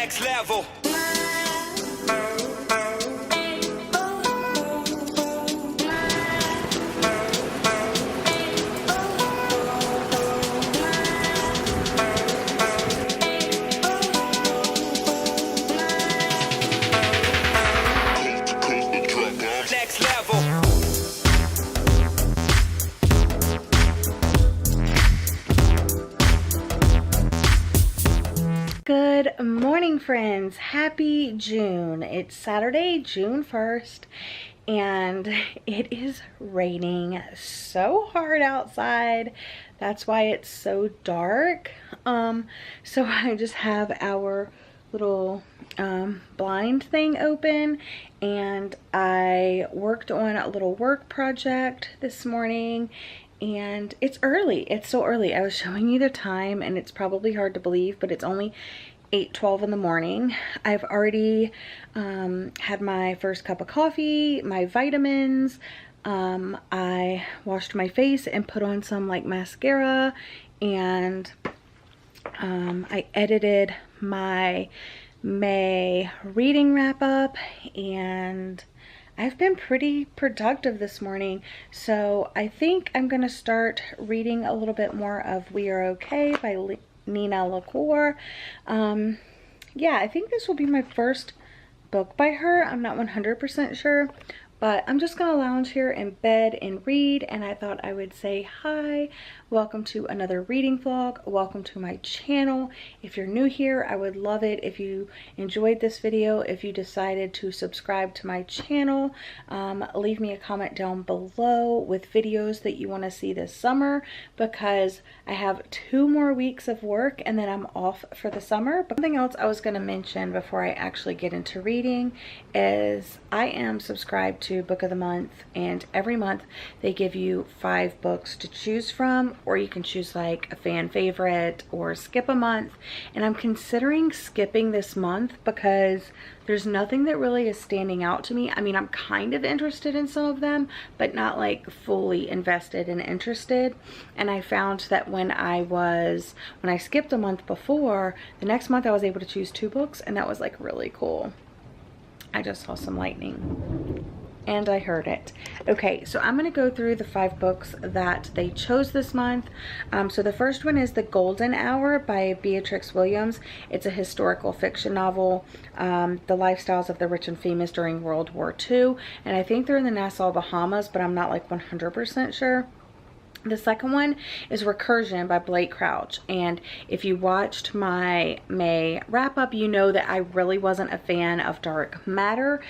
Next level. Next level. Good morning, friends. Happy June. It's Saturday, June 1st, and it is raining so hard outside. That's why it's so dark. So I just have our little blind thing open, and I worked on a little work project this morning, and it's early. It's so early. I was showing you the time, and it's probably hard to believe, but it's only 8:12 in the morning. I've already had my first cup of coffee, my vitamins. I washed my face and put on some like mascara, and I edited my May reading wrap up, and I've been pretty productive this morning. So I think I'm gonna start reading a little bit more of We Are Okay by LaCour. Yeah, I think this will be my first book by her. I'm not 100% sure, but I'm just gonna lounge here in bed and read, and I thought I would say hi. Welcome to another reading vlog. Welcome to my channel. If you're new here, I would love it if you enjoyed this video, if you decided to subscribe to my channel. Leave me a comment down below with videos that you want to see this summer, because I have 2 more weeks of work and then I'm off for the summer. But something else I was going to mention before I actually get into reading is I am subscribed to Book of the Month, and every month they give you 5 books to choose from, or you can choose like a fan favorite or skip a month. And I'm considering skipping this month because there's nothing that really is standing out to me. I mean, I'm kind of interested in some of them, but not like fully invested and interested. And I found that when I skipped a month before, the next month I was able to choose 2 books, and that was like really cool. I just saw some lightning. And I heard it. Okay, so I'm going to go through the 5 books that they chose this month. So the first one is The Golden Hour by Beatrix Williams. It's a historical fiction novel, the lifestyles of the rich and famous during World War II. And I think they're in the Nassau, Bahamas, but I'm not like 100% sure. The second one is Recursion by Blake Crouch, and if you watched my May wrap-up, you know that I really wasn't a fan of Dark Matter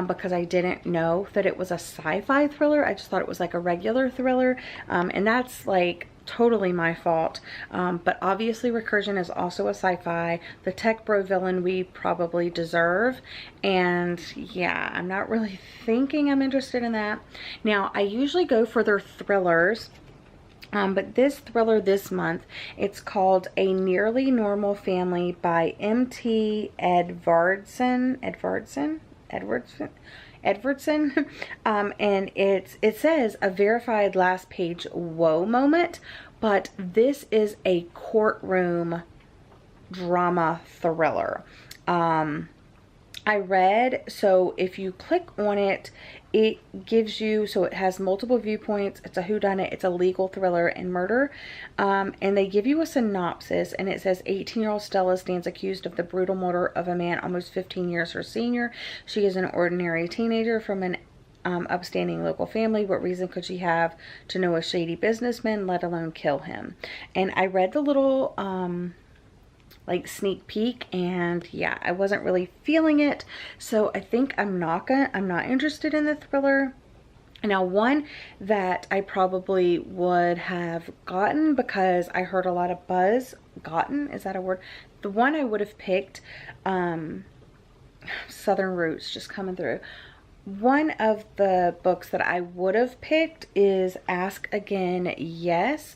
because I didn't know that it was a sci-fi thriller. I just thought it was like a regular thriller, and that's like totally my fault. But obviously Recursion is also a sci-fi, the tech bro villain we probably deserve, and yeah, I'm not really thinking I'm interested in that. Now, I usually go for their thrillers. But this thriller this month, it's called A Nearly Normal Family by M.T. Edwardson. And it says a verified last page whoa moment, but this is a courtroom drama thriller. I read, so if you click on it, it gives you, so it has multiple viewpoints, it's a whodunit, it's a legal thriller and murder, and they give you a synopsis, and it says 18-year-old Stella stands accused of the brutal murder of a man almost 15 years her senior. She is an ordinary teenager from an upstanding local family. What reason could she have to know a shady businessman, let alone kill him? And I read the little like sneak peek, and yeah, I wasn't really feeling it, so I think I'm not interested in the thriller. Now, one that I probably would have gotten because I heard a lot of buzz, is that a word? The one I would have picked, Southern Roots just coming through. One of the books that I would have picked is Ask Again, Yes,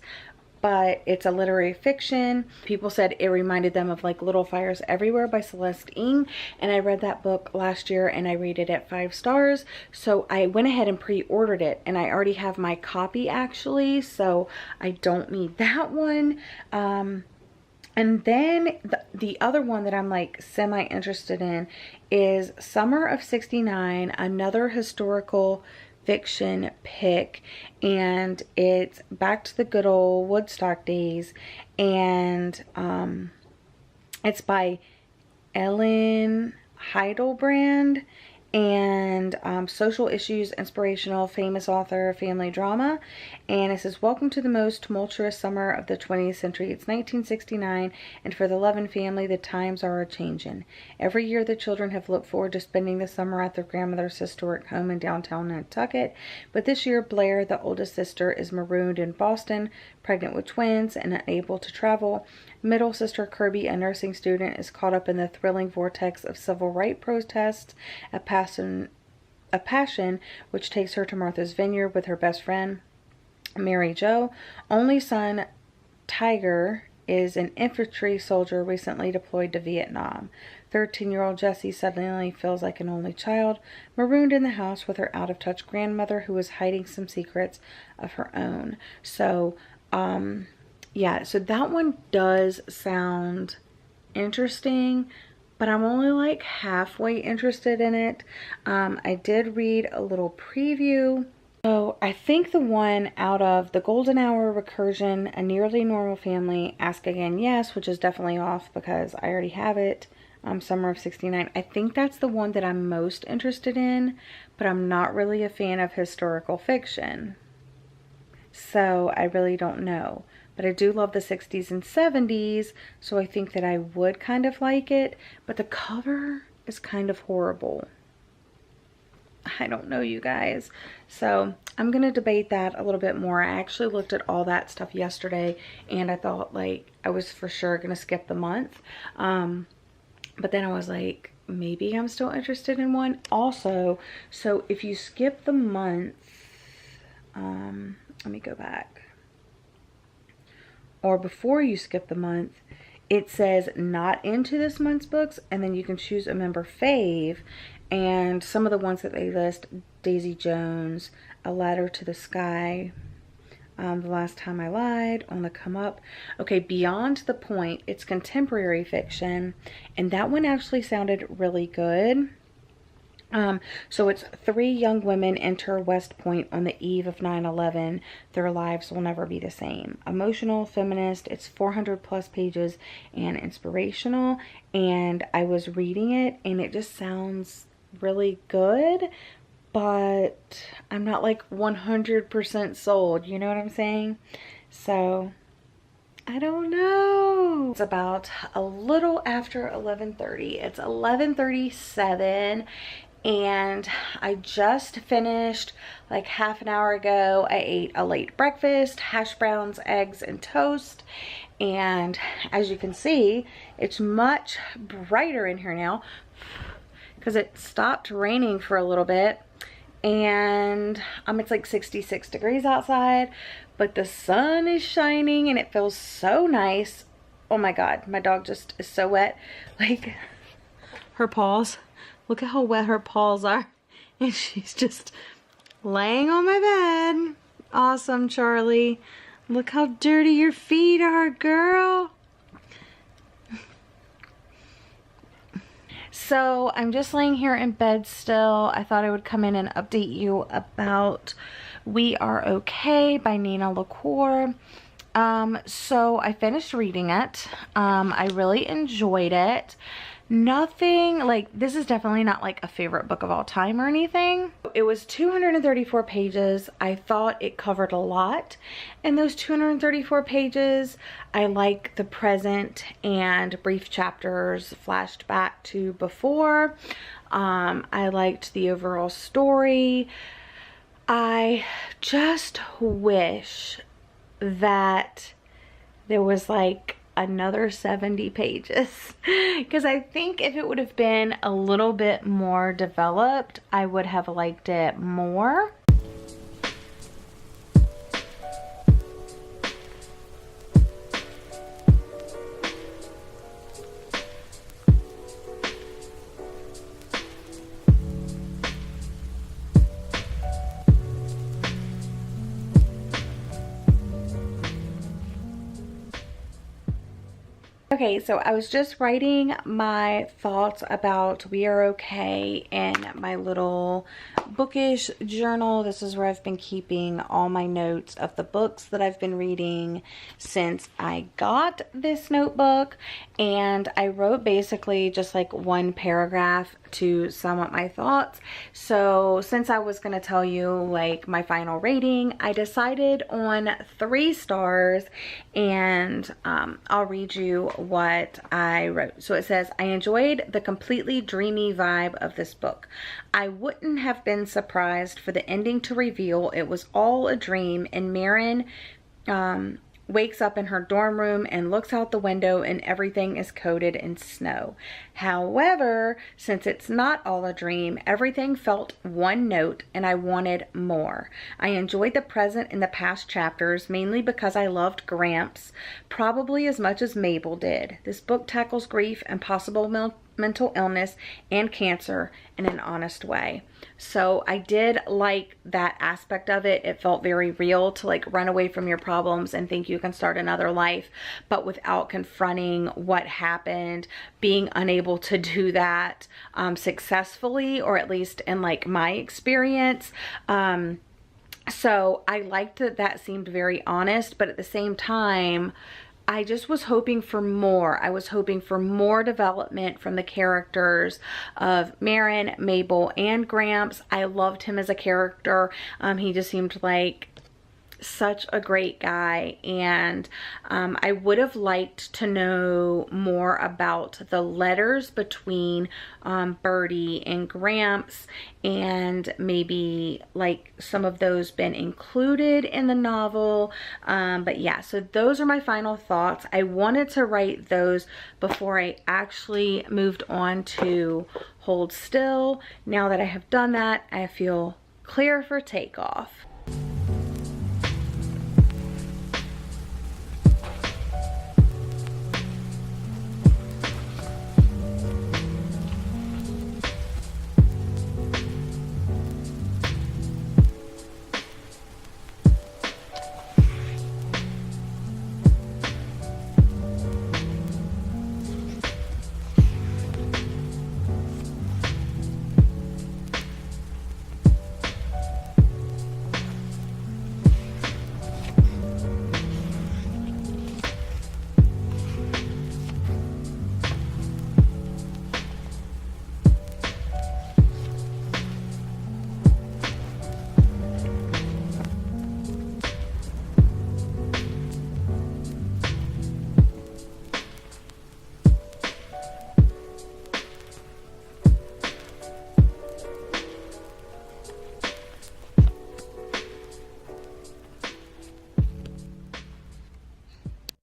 but it's a literary fiction. People said it reminded them of like Little Fires Everywhere by Celeste Ng, and I read that book last year and I rated it 5 stars, so I went ahead and pre-ordered it, and I already have my copy actually, so I don't need that one. And then the other one that I'm like semi interested in is Summer of '69, another historical fiction pick, and it's back to the good old Woodstock days, and it's by Ellen Heidelbrand, and social issues, inspirational, famous author, family drama. And it says, welcome to the most tumultuous summer of the 20th century. It's 1969, and for the Levin family, the times are a-changin'. Every year, the children have looked forward to spending the summer at their grandmother's historic home in downtown Nantucket. But this year, Blair, the oldest sister, is marooned in Boston, pregnant with twins and unable to travel. Middle sister Kirby, a nursing student, is caught up in the thrilling vortex of civil rights protests, a passion which takes her to Martha's Vineyard with her best friend, Mary Jo. Only son, Tiger, is an infantry soldier recently deployed to Vietnam. 13-year-old Jessie suddenly feels like an only child, marooned in the house with her out-of-touch grandmother who is hiding some secrets of her own. So, yeah, so that one does sound interesting, but I'm only like halfway interested in it. I did read a little preview. So I think the one out of The Golden Hour, Recursion, A Nearly Normal Family, Ask Again Yes, which is definitely off because I already have it, Summer of '69. I think that's the one that I'm most interested in, but I'm not really a fan of historical fiction. So I really don't know. But I do love the 60s and 70s, so I think that I would kind of like it. But the cover is kind of horrible. I don't know, you guys. So I'm going to debate that a little bit more. I actually looked at all that stuff yesterday, and I thought like I was for sure going to skip the month. But then I was like, maybe I'm still interested in one. Also, so if you skip the month, let me go back. Or before you skip the month, it says not into this month's books, and then you can choose a member fave. And some of the ones that they list: Daisy Jones, A Ladder to the Sky, The Last Time I Lied, On the Come Up. Okay, Beyond the Point, it's contemporary fiction, and that one actually sounded really good. So it's 3 young women enter West Point on the eve of 9/11. Their lives will never be the same. Emotional, feminist. It's 400 plus pages and inspirational. And I was reading it and it just sounds really good, but I'm not like 100% sold. You know what I'm saying? So I don't know. It's about a little after 11:30. It's 11:37. And I just finished like half an hour ago. I ate a late breakfast, hash browns, eggs, and toast. And as you can see, it's much brighter in here now because it stopped raining for a little bit. And it's like 66 degrees outside, but the sun is shining and it feels so nice. Oh my God, my dog just is so wet. Like her paws. Look at how wet her paws are. And she's just laying on my bed. Awesome, Charlie. Look how dirty your feet are, girl. So I'm just laying here in bed still. I thought I would come in and update you about We Are Okay by Nina LaCour. So I finished reading it. I really enjoyed it. Nothing like, this is definitely not like a favorite book of all time or anything. It was 234 pages. I thought it covered a lot in those 234 pages. I like the present and brief chapters flashed back to before. I liked the overall story. I just wish that there was like another 70 pages because I think if it would have been a little bit more developed, I would have liked it more. Okay, so I was just writing my thoughts about We Are Okay in my little bookish journal. This is where I've been keeping all my notes of the books that I've been reading since I got this notebook. And I wrote basically just like one paragraph to sum up my thoughts. So since I was going to tell you like my final rating, I decided on 3 stars, and I'll read you what I wrote. So it says, I enjoyed the completely dreamy vibe of this book. I wouldn't have been surprised for the ending to reveal it was all a dream, and Marin wakes up in her dorm room and looks out the window and everything is coated in snow. However, since it's not all a dream, everything felt one note and I wanted more. I enjoyed the present and the past chapters, mainly because I loved Gramps, probably as much as Mabel did. This book tackles grief and possible mental illness and cancer in an honest way. So I did like that aspect of it. It felt very real to like run away from your problems and think you can start another life, but without confronting what happened, being unable to do that successfully, or at least in like my experience. So I liked that that seemed very honest, but at the same time, I just was hoping for more. I was hoping for more development from the characters of Marin, Mabel, and Gramps. I loved him as a character. He just seemed like such a great guy, and I would have liked to know more about the letters between Birdie and Gramps, and maybe like some of those been included in the novel. But yeah, so those are my final thoughts. I wanted to write those before I actually moved on to Hold Still. Now that I have done that, I feel clear for takeoff.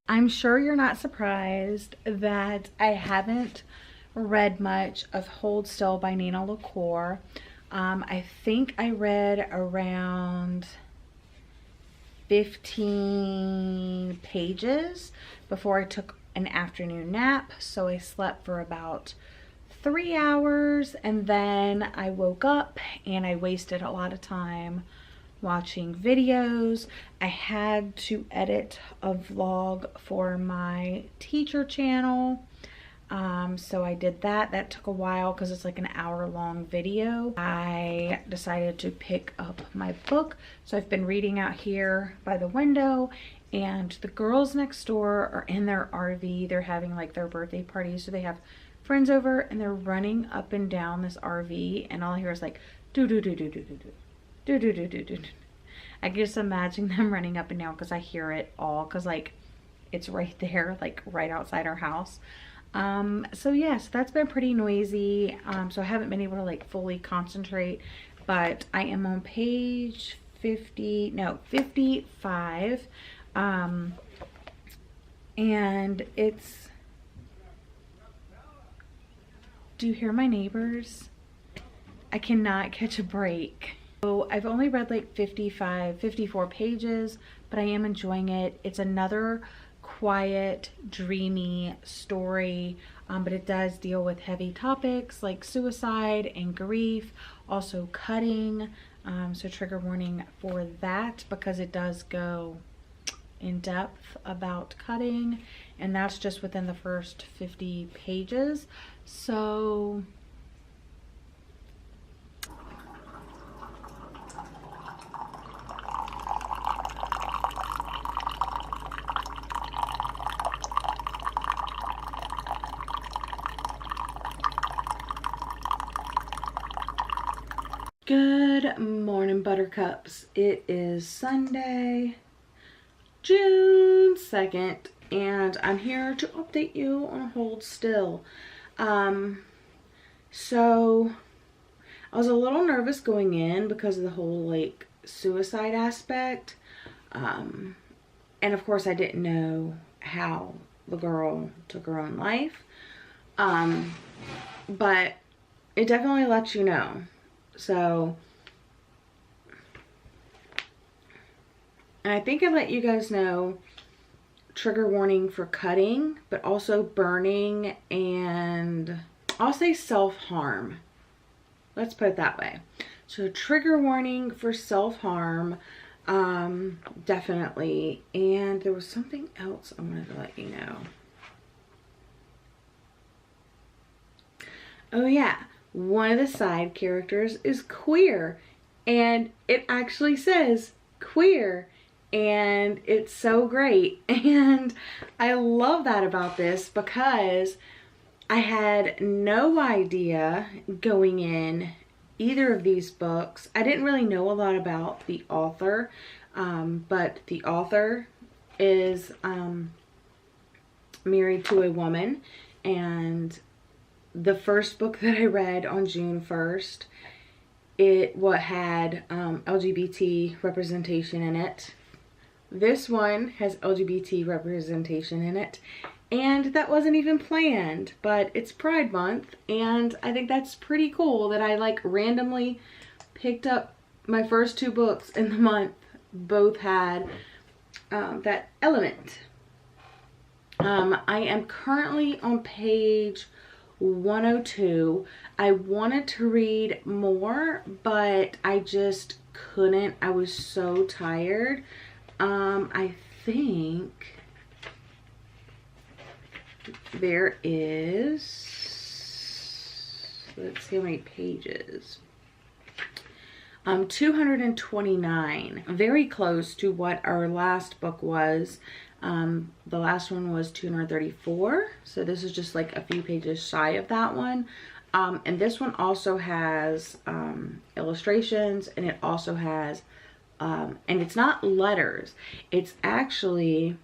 I'm sure you're not surprised that I haven't read much of Hold Still by Nina LaCour. I think I read around 15 pages before I took an afternoon nap, so I slept for about 3 hours, and then I woke up and I wasted a lot of time watching videos. I had to edit a vlog for my teacher channel, so I did that. That took a while because it's like an hour-long video. I decided to pick up my book, so I've been reading out here by the window, and the girls next door are in their RV. They're having like their birthday party, so they have friends over and they're running up and down this RV, and all I hear is like do do do do do do do do do do do do. I can just imagine them running up and down because I hear it all, because like it's right there, like right outside our house. So yes, that's been pretty noisy. So I haven't been able to like fully concentrate, but I am on page 55. And it's, do you hear my neighbors? I cannot catch a break. So I've only read like 54 pages, but I am enjoying it. It's another quiet, dreamy story, but it does deal with heavy topics like suicide and grief, also cutting. So trigger warning for that, because it does go in depth about cutting, and that's just within the first 50 pages. So good morning, buttercups. It is Sunday, June 2nd, and I'm here to update you on Hold Still. So I was a little nervous going in because of the whole like suicide aspect. And of course I didn't know how the girl took her own life. But it definitely lets you know. So, and I think I let you guys know, trigger warning for cutting, but also burning, and I'll say self-harm. Let's put it that way. So trigger warning for self-harm, definitely. And there was something else I wanted to let you know. Oh yeah. One of the side characters is queer, and it actually says queer, and it's so great. And I love that about this because I had no idea going in either of these books. I didn't really know a lot about the author, but the author is married to a woman, and the first book that I read on June 1st, it had LGBT representation in it. This one has LGBT representation in it, and that wasn't even planned, but it's Pride Month, and I think that's pretty cool that I like randomly picked up my first two books in the month. Both had that element. I am currently on page 102. I wanted to read more, but I just couldn't. I was so tired. I think there is, let's see how many pages. 229. Very close to what our last book was. The last one was 234, so this is just like a few pages shy of that one. And this one also has illustrations, and it also has, and it's not letters, it's actually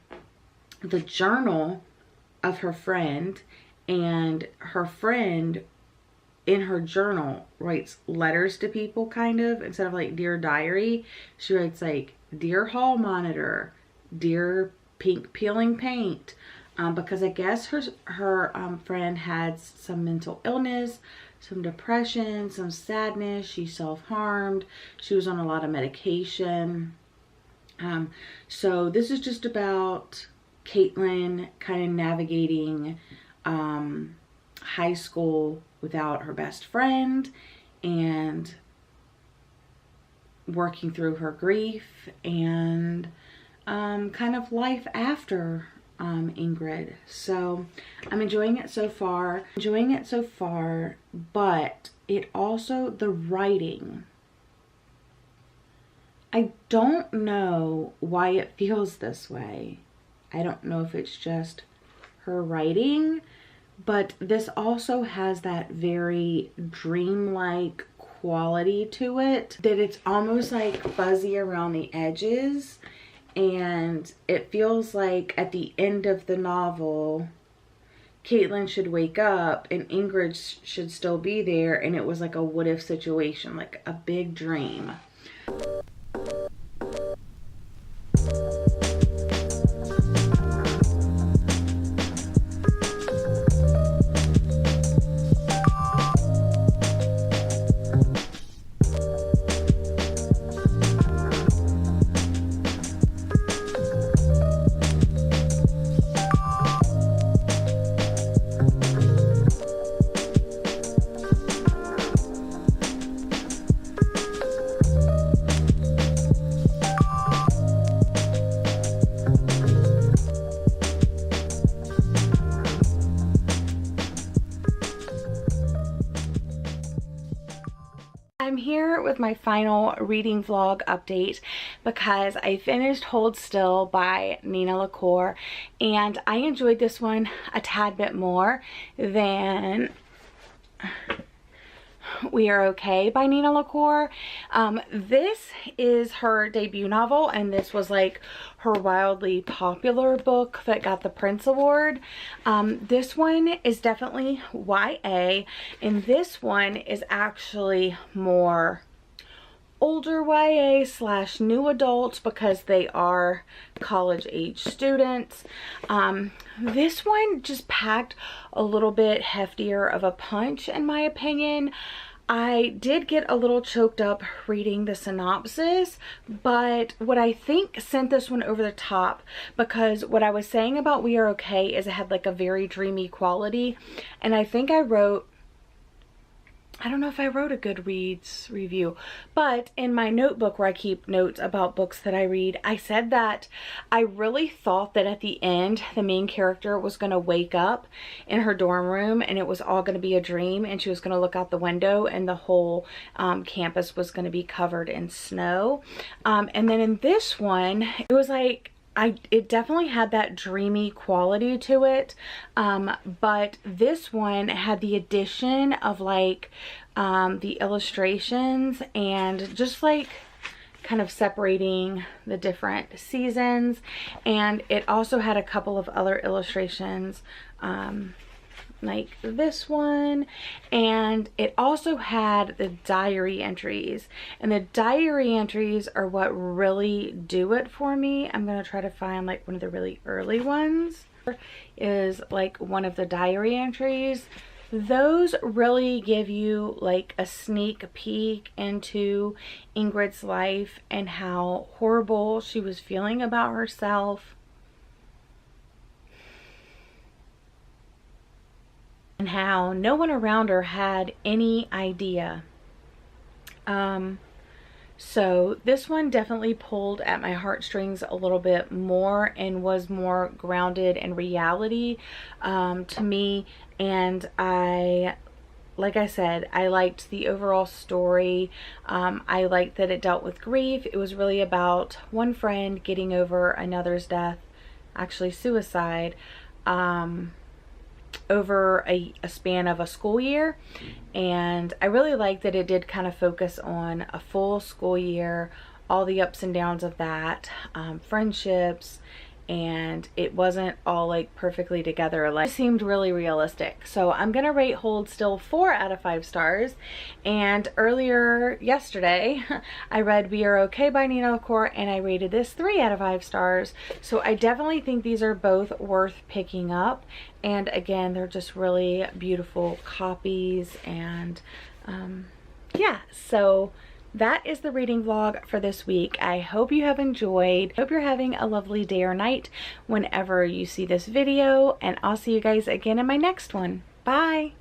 the journal of her friend, and her friend in her journal writes letters to people, kind of, instead of like Dear Diary. She writes like, Dear Hall Monitor, Dear Pink Peeling Paint, because I guess her friend had some mental illness, some depression, some sadness. She self-harmed. She was on a lot of medication. So this is just about Caitlin kind of navigating high school without her best friend, and working through her grief, and kind of life after Ingrid. So I'm enjoying it so far. But it also, the writing, I don't know why it feels this way. I don't know if it's just her writing, but this also has that very dreamlike quality to it, that it's almost like fuzzy around the edges. And it feels like at the end of the novel, Caitlin should wake up and Ingrid should still be there, and it was like a what if situation, like a big dream. here with my final reading vlog update because I finished Hold Still by Nina LaCour, and I enjoyed this one a tad bit more than We Are Okay by Nina LaCour. This is her debut novel, and this was like her wildly popular book that got the Prince Award. This one is definitely YA, and this one is actually more older YA / new adults because they are college age students. This one just packed a little bit heftier of a punch in my opinion. I did get a little choked up reading the synopsis, but what I think sent this one over the top, because what I was saying about We Are Okay is it had like a very dreamy quality, and I think I don't know if I wrote a Goodreads review, but in my notebook where I keep notes about books that I read, I said that I really thought that at the end, the main character was going to wake up in her dorm room and it was all going to be a dream, and she was going to look out the window and the whole campus was going to be covered in snow. And then in this one, it was like, it definitely had that dreamy quality to it, but this one had the addition of like the illustrations and just like kind of separating the different seasons, and it also had a couple of other illustrations like this one, and it also had the diary entries, and the diary entries are what really do it for me. I'm gonna try to find like one of the really early ones. Is like one of the diary entries. Those really give you like a sneak peek into Ingrid's life and how horrible she was feeling about herself, and how no one around her had any idea. So this one definitely pulled at my heartstrings a little bit more and was more grounded in reality to me, and like I said, I liked the overall story. I liked that it dealt with grief. It was really about one friend getting over another's death, actually suicide, over a span of a school year, and I really like that it did kind of focus on a full school year, all the ups and downs of that, friendships, and it wasn't all like perfectly together. Like, it seemed really realistic. So I'm gonna rate Hold Still 4 out of 5 stars. And earlier yesterday I read We Are Okay by Nina LaCour, and I rated this 3 out of 5 stars. So I definitely think these are both worth picking up, and again, they're just really beautiful copies. And yeah, so that is the reading vlog for this week. I hope you have enjoyed. Hope you're having a lovely day or night whenever you see this video, and I'll see you guys again in my next one. Bye!